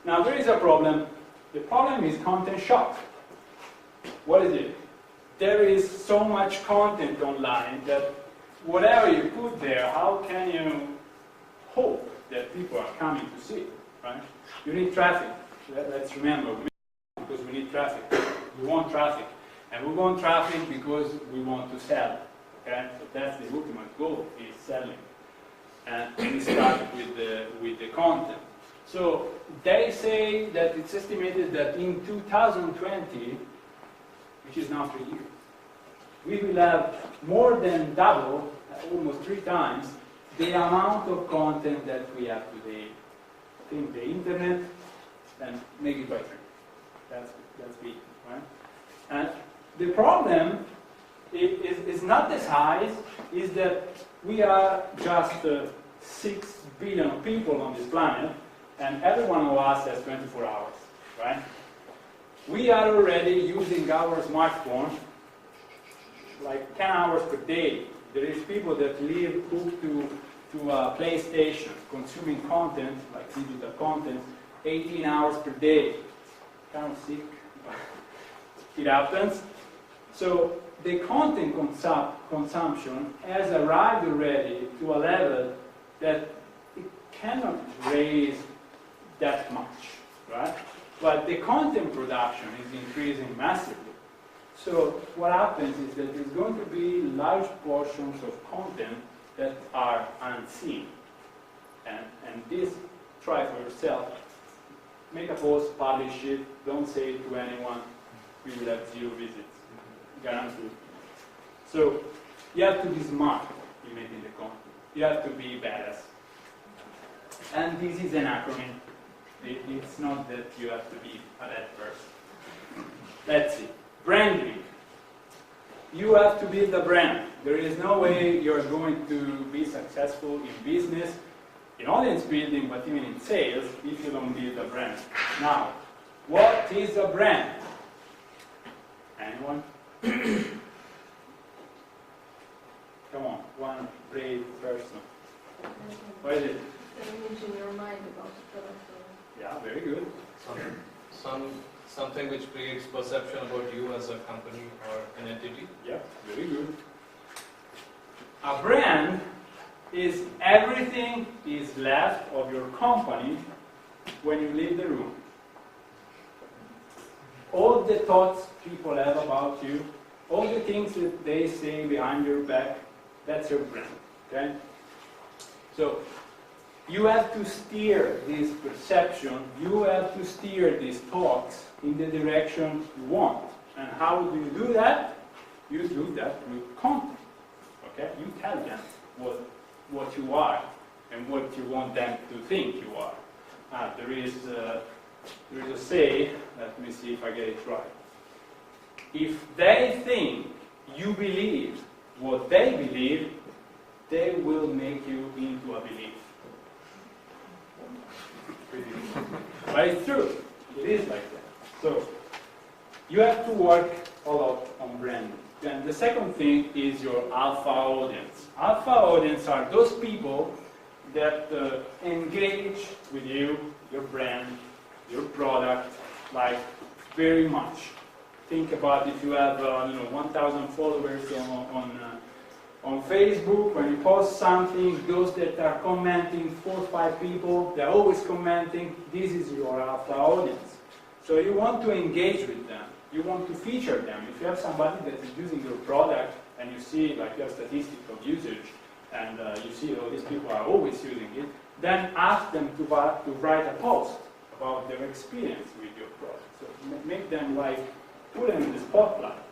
Now there is a problem. The problem is content shock. What is it? There is so much content online that whatever you put there, how can you hope that people are coming to see it, right? You need traffic. Let's remember, because we need traffic. We want traffic. And we want traffic because we want to sell. Okay? So that's the ultimate goal, is selling. And we start with the content. So they say that it's estimated that in 2020, which is now 3 years, we will have more than double, almost 3 times, the amount of content that we have today. Think the internet, and make it by 3. That's big, right? And the problem is not the size, is that we are just 6 billion people on this planet, and every one of us has 24 hours, right? We are already using our smartphone like 10 hours per day. There is people that live hooked to a PlayStation, consuming content, like digital content, 18 hours per day. Kind of sick, but it happens. So the content consumption has arrived already to a level that it cannot raise that much, right? But the content production is increasing massively. So what happens is that there's going to be large portions of content that are unseen. And this, try for yourself. Make a post, publish it, don't say it to anyone. We will have 0 visits, guaranteed. So you have to be smart in making the content. You have to be badass. And this is an acronym. It's not that you have to be a that person. Let's see. Branding. You have to build a brand. There is no way you're going to be successful in business, in audience building, but even in sales, if you don't build a brand. Now, what is a brand? Anyone? Come on, one brave person. What is it? The image in your mind about the product. Yeah, very good. Something which creates perception about you as a company or an entity. Yeah, very good. A brand is everything is left of your company when you leave the room. All the thoughts people have about you, all the things that they say behind your back, that's your brand. Okay? So you have to steer this perception, you have to steer these thoughts in the direction you want. And how do you do that? You do that with content. Okay? You tell them what you are and what you want them to think you are. There is a say, let me see if I get it right. If they think you believe what they believe, they will make you into a belief. But it's true. It is like that. So you have to work a lot on branding. And the second thing is your alpha audience. Alpha audience are those people that engage with you, your brand, your product, like very much. Think about if you have 1,000 followers on Facebook, when you post something, those that are commenting, 4 or 5 people, they're always commenting, this is your alpha audience. So you want to engage with them. You want to feature them. If you have somebody that is using your product and you see, like you have statistics of usage, and you see, oh, these people are always using it, then ask them to write a post about their experience with your product. So make them put them in the spotlight.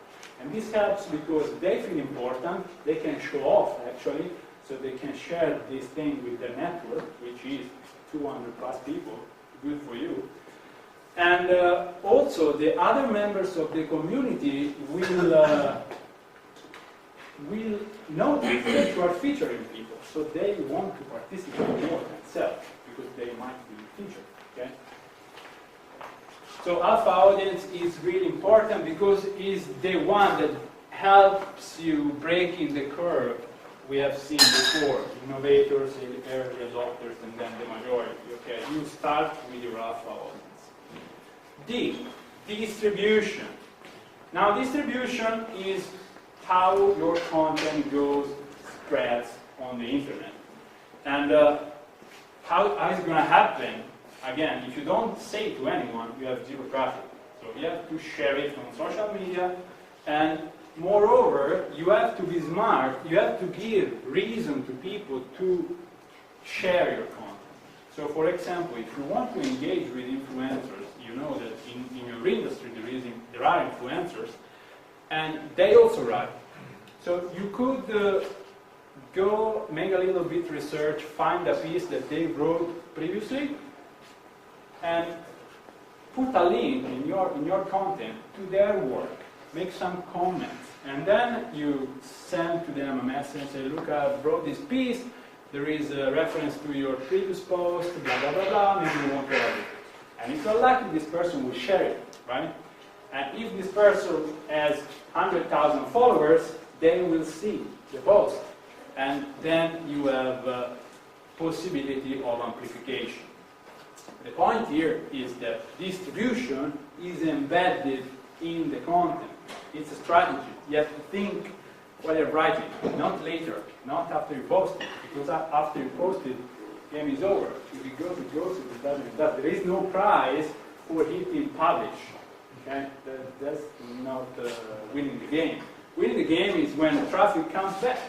And this helps because they feel important, they can show off actually, so they can share this thing with their network, which is 200 plus people, good for you. And also the other members of the community will notice that you are featuring people, so they want to participate more themselves because they might be featured. Okay? So alpha audience is really important because it's the one that helps you break in the curve we have seen before, innovators, early adopters, and then the majority. Okay, you start with your alpha audience. D, distribution. Now, distribution is how your content goes, spreads on the internet. And how is it going to happen? Again, if you don't say to anyone, you have zero traffic. So you have to share it on social media, and moreover, you have to be smart. You have to give reason to people to share your content. So for example, if you want to engage with influencers, you know that in your industry there are influencers, and they also write. So you could go make a little bit research, find a piece that they wrote previously, and put a link in your content to their work. Make some comments, and then you send to them a message and say, look, I wrote this piece, there is a reference to your previous post, blah, blah, blah, blah, maybe you want to edit it. And if you're lucky, this person will share it, right? And if this person has 100,000 followers, they will see the post. And then you have possibility of amplification. The point here is that distribution is embedded in the content. It's a strategy. You have to think while you're writing, not later, not after you post it, because after you post it, the game is over. If it goes, it goes. If it doesn't, it doesn't. There is no prize for hitting publish. Okay? That's not winning the game. Winning the game is when the traffic comes back.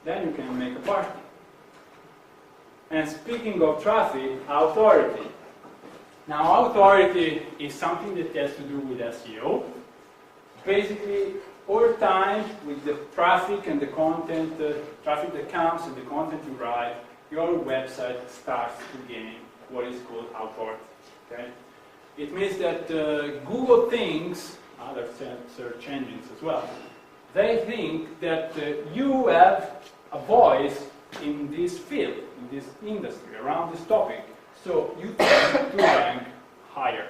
Then you can make a party. And speaking of traffic, authority. Now, authority is something that has to do with SEO. Basically, over time, with the traffic and the content, traffic that comes and the content you write, your website starts to gain what is called authority. Okay? It means that Google thinks, other search engines as well, they think that you have a voice in this field, in this industry, around this topic. So you tend to rank higher.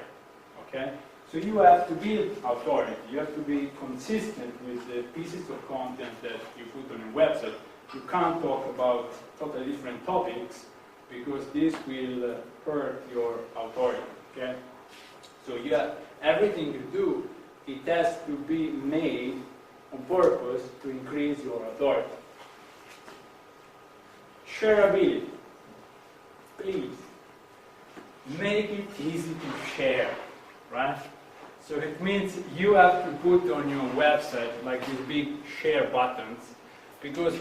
Okay? So you have to build authority. You have to be consistent with the pieces of content that you put on your website. You can't talk about totally different topics because this will hurt your authority. Okay? So you have, everything you do, it has to be made on purpose to increase your authority. Shareability. Please, make it easy to share, right? So it means you have to put on your website like these big share buttons, because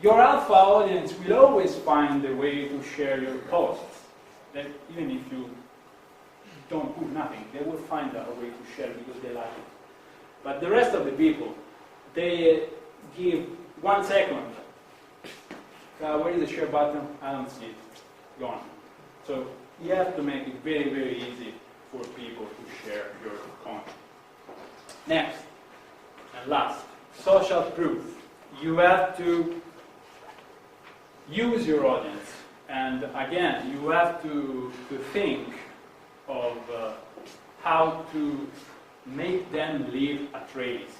your alpha audience will always find a way to share your posts. That even if you don't put nothing, they will find a way to share because they like it. But the rest of the people, they give 1 second. Where is the share button? I don't see it. Gone. So you have to make it very, very easy for people to share your content. Next, and last, social proof. You have to use your audience. And again, you have to think of how to make them leave a trace.